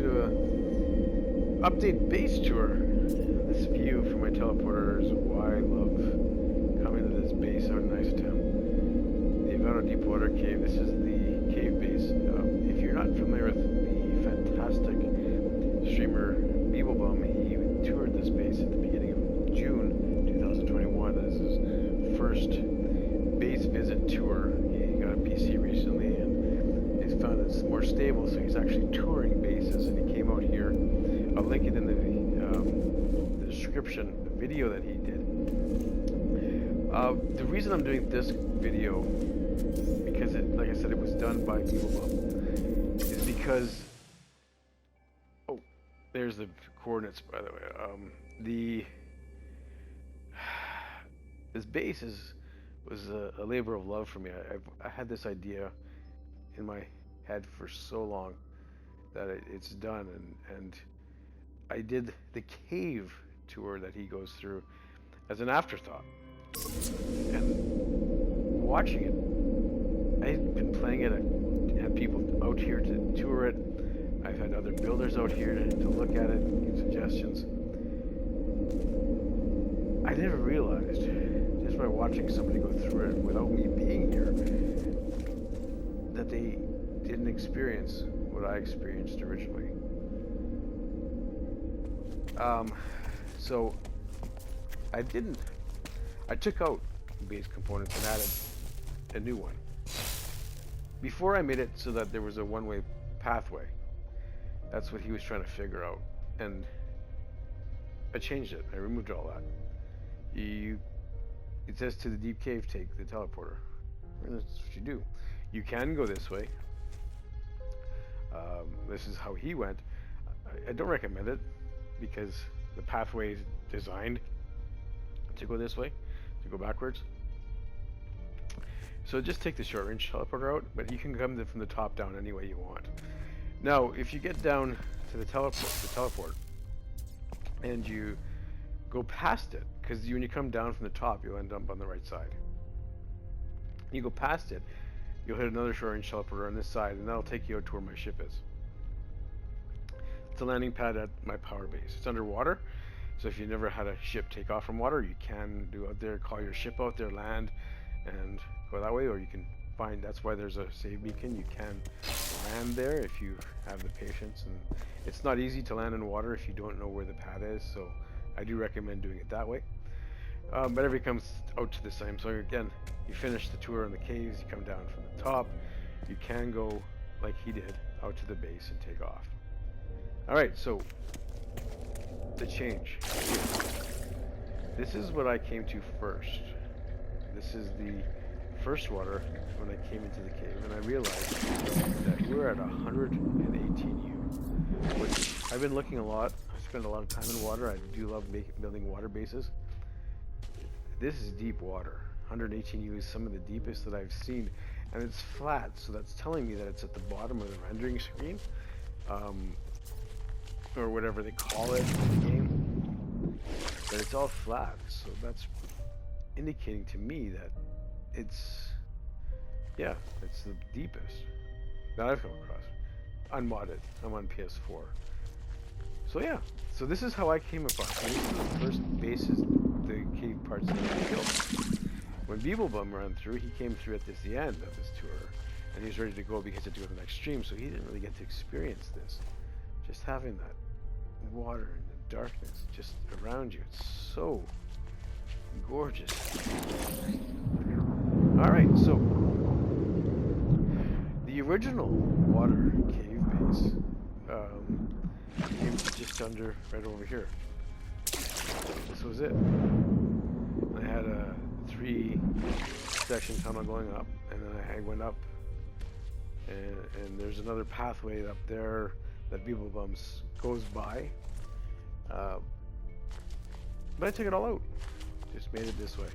do a update base tour. This view from my teleporter is why I love coming to this base out in Isotown. The Avado Deepwater Cave. This is the cave base. If you're not familiar with the fantastic streamer Beeblebum, he toured this base at the beginning of June 2021. This is his first base visit tour. He got a PC recently and he's found it's more stable, so he's actually touring bases, and he came out here. I'll link it in the description, the video that he did. The reason I'm doing this video, because like I said, it was done by Beeblebum, is because, oh, there's the coordinates, by the way. This base was a labor of love for me. I had this idea in my head for so long that it's done, and I did the cave tour that he goes through as an afterthought. And watching it, I've been playing it. I had people out here to tour it. I've had other builders out here to look at it, give suggestions. I never realized, just by watching somebody go through it without me being here, that they didn't experience what I experienced originally. So I took out base components and added a new one. Before I made it so that there was a one-way pathway. That's what he was trying to figure out. And I changed it. I removed all that. It says to the deep cave, take the teleporter. And that's what you do. You can go this way. This is how he went. I don't recommend it because the pathway is designed to go this way, to go backwards. So just take the short range teleporter out, but you can come from the top down any way you want. Now, if you get down to the teleport, and you go past it, because when you come down from the top, you'll end up on the right side. You go past it, you'll hit another short range teleporter on this side, and that'll take you out to where my ship is. It's a landing pad at my power base. It's underwater, so if you never had a ship take off from water, you can do out there, call your ship out there, land, and go that way, or you can find, that's why there's a save beacon. You can land there if you have the patience, and it's not easy to land in water if you don't know where the pad is, so I do recommend doing it that way. But everybody comes out to the same. So again, you finish the tour in the caves, you come down from the top, you can go like he did out to the base and take off. Alright, so the change. This is what I came to first. This is the first water when I came into the cave, and I realized that we're at 118U, which I've been looking a lot. I spend a lot of time in water. I do love building water bases. This is deep water. 118U is some of the deepest that I've seen, and it's flat, so that's telling me that it's at the bottom of the rendering screen, or whatever they call it in the game. But it's all flat, so that's indicating to me that it's the deepest that I've come across. Unmodded. I'm on PS4. So yeah, so this is how I came upon it. This is the first bases, the cave parts that I built. When Beeblebum ran through, he came through at the end of this tour, and he was ready to go because he had to go to the next stream, so he didn't really get to experience this. Just having that water and the darkness just around you, it's so gorgeous. Alright, so the original water cave base came just under, right over here. This was it. I had a 3-section tunnel going up, and then I went up, and there's another pathway up there that Beeblebum goes by. But I took it all out. Just made it this way.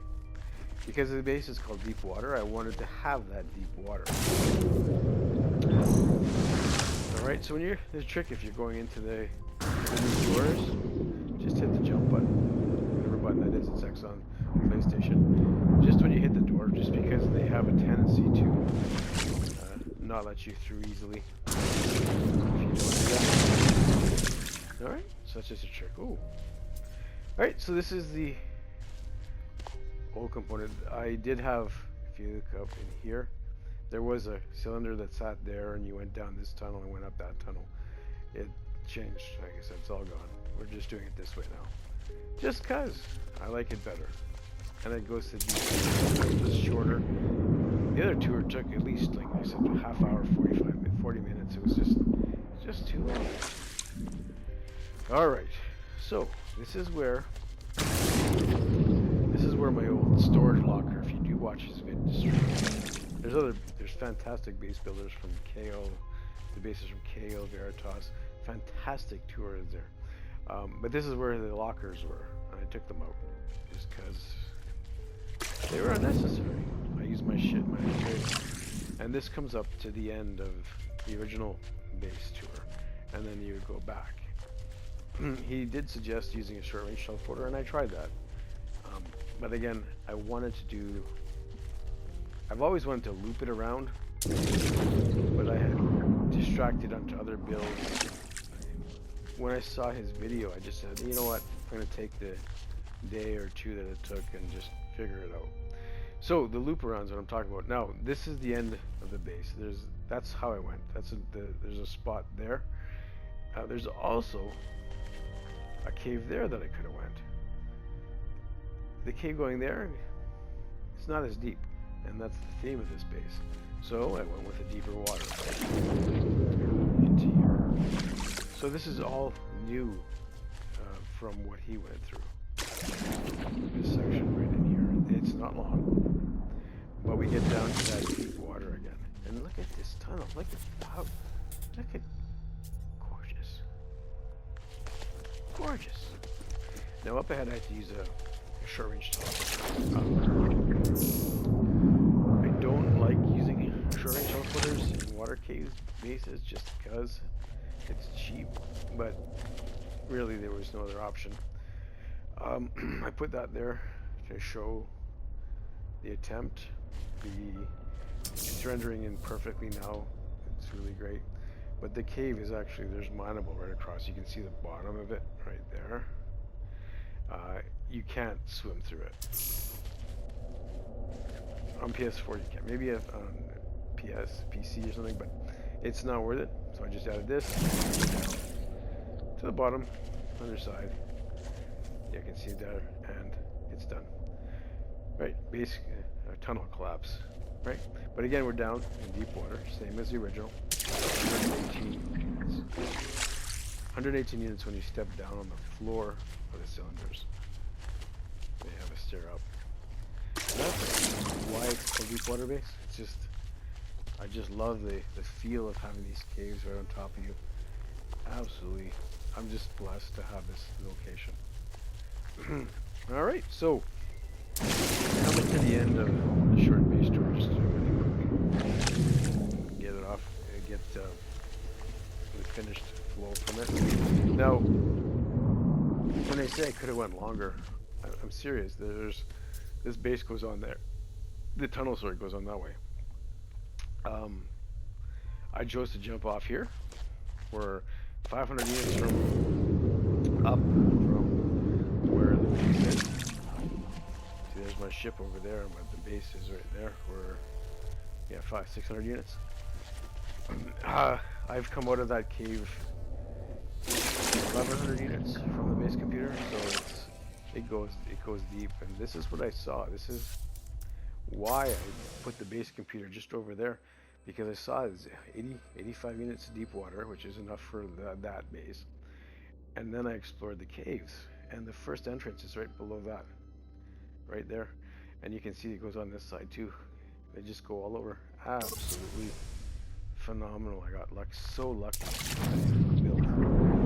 Because the base is called deep water, I wanted to have that deep water. Alright, so when you're, there's a trick if you're going into the doors, just hit the jump button. Whatever button that is, it's X on PlayStation. Just when you hit the door, just because they have a tendency to not let you through easily. If you don't do that, Alright, such as a trick. Ooh. Alright, so this is the old component. I did have, if you look up in here, there was a cylinder that sat there and you went down this tunnel and went up that tunnel. It changed, like I said, it's all gone. We're just doing it this way now. Just cause I like it better. And it goes to just shorter. The other tour took at least, like I said, a half hour, 40 minutes. It was just too long. Alright, so this is where my old storage locker, if you do watch this video, there's fantastic base builders from KO, the bases from KO, Veritas, fantastic tours there. But this is where the lockers were, and I took them out just because they were unnecessary. I used my shit, and this comes up to the end of the original base tour, and then you would go back. He did suggest using a short-range teleporter, and I tried that. But again, I've always wanted to loop it around, but I had distracted onto other builds. When I saw his video, I just said, you know what, I'm going to take the day or two that it took and just figure it out. So the loop around is what I'm talking about. Now, this is the end of the base. That's how I went. There's a spot there. There's also a cave there that I could have went. The cave going there, it's not as deep, and that's the theme of this base. So I went with a deeper water into here. So this is all new from what he went through. This section right in here. It's not long, but we get down to that deep water again. And look at this tunnel. Look at gorgeous. Now up ahead I have to use a short-range teleporter. I don't like using short-range teleporters in water caves bases just because it's cheap, but really there was no other option. I put that there to show the attempt. It's rendering in perfectly now. It's really great. But the cave is actually, there's mineable right across. You can see the bottom of it right there. You can't swim through it. On PS4 you can. Maybe on PC or something, but it's not worth it. So I just added this to the bottom, underside. You can see it there, and it's done. Right, basic tunnel collapse. Right, but again we're down in deep water, same as the original. 118 units when you step down on the floor of the cylinders. They have a stair up. And that's why it's a deep water base. It's just, I just love the feel of having these caves right on top of you. Absolutely, I'm just blessed to have this location. Alright, so coming to the end of the short base tour, just really quickly get it off, get the finished flow from it. Now, when I say I could have went longer, I'm serious. This base goes on there. The tunnel sort of goes on that way. I chose to jump off here. We're 500 units from where the base is. See, there's my ship over there, and the base is right there. We're 600 units. I've come out of that cave 1100 units from the base computer, so it goes deep, and this is what I saw. This is why I put the base computer just over there, because I saw it's 85 units of deep water, which is enough for that base. And then I explored the caves, and the first entrance is right below that, right there, and you can see it goes on this side too. They just go all over. Absolutely phenomenal. I got so lucky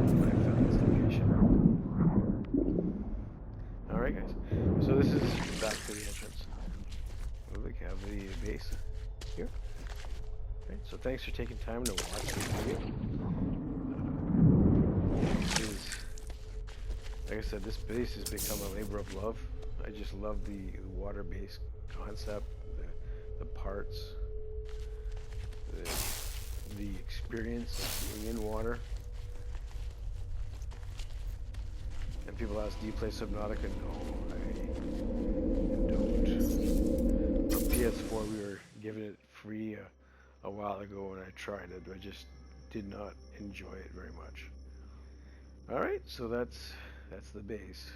when I found this location. Alright guys, so this is back to the entrance. We have the base here. Okay, so thanks for taking time to watch this video. Like I said, this base has become a labor of love. I just love the water-based concept, the parts, the experience of being in water. And people ask, do you play Subnautica? No, I don't. On PS4, we were giving it free a while ago, and I tried it. I just did not enjoy it very much. All right, so that's the base.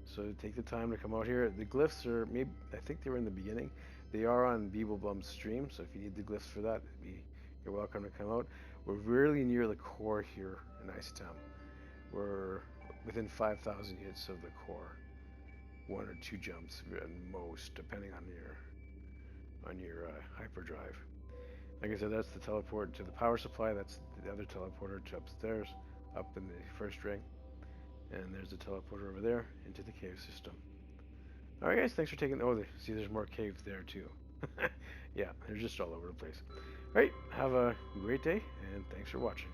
So take the time to come out here. The glyphs are maybe, I think they were in the beginning. They are on Beeblebum's stream, so if you need the glyphs for that, you're welcome to come out. We're really near the core here in Icetown. We're within 5,000 hits of the core. 1 or 2 jumps at most, depending on your hyperdrive. Like I said, that's the teleport to the power supply. That's the other teleporter to upstairs, up in the first ring. And there's a teleporter over there into the cave system. Alright guys, thanks for taking... Oh, see there's more caves there too. Yeah, they're just all over the place. Alright, have a great day, and thanks for watching.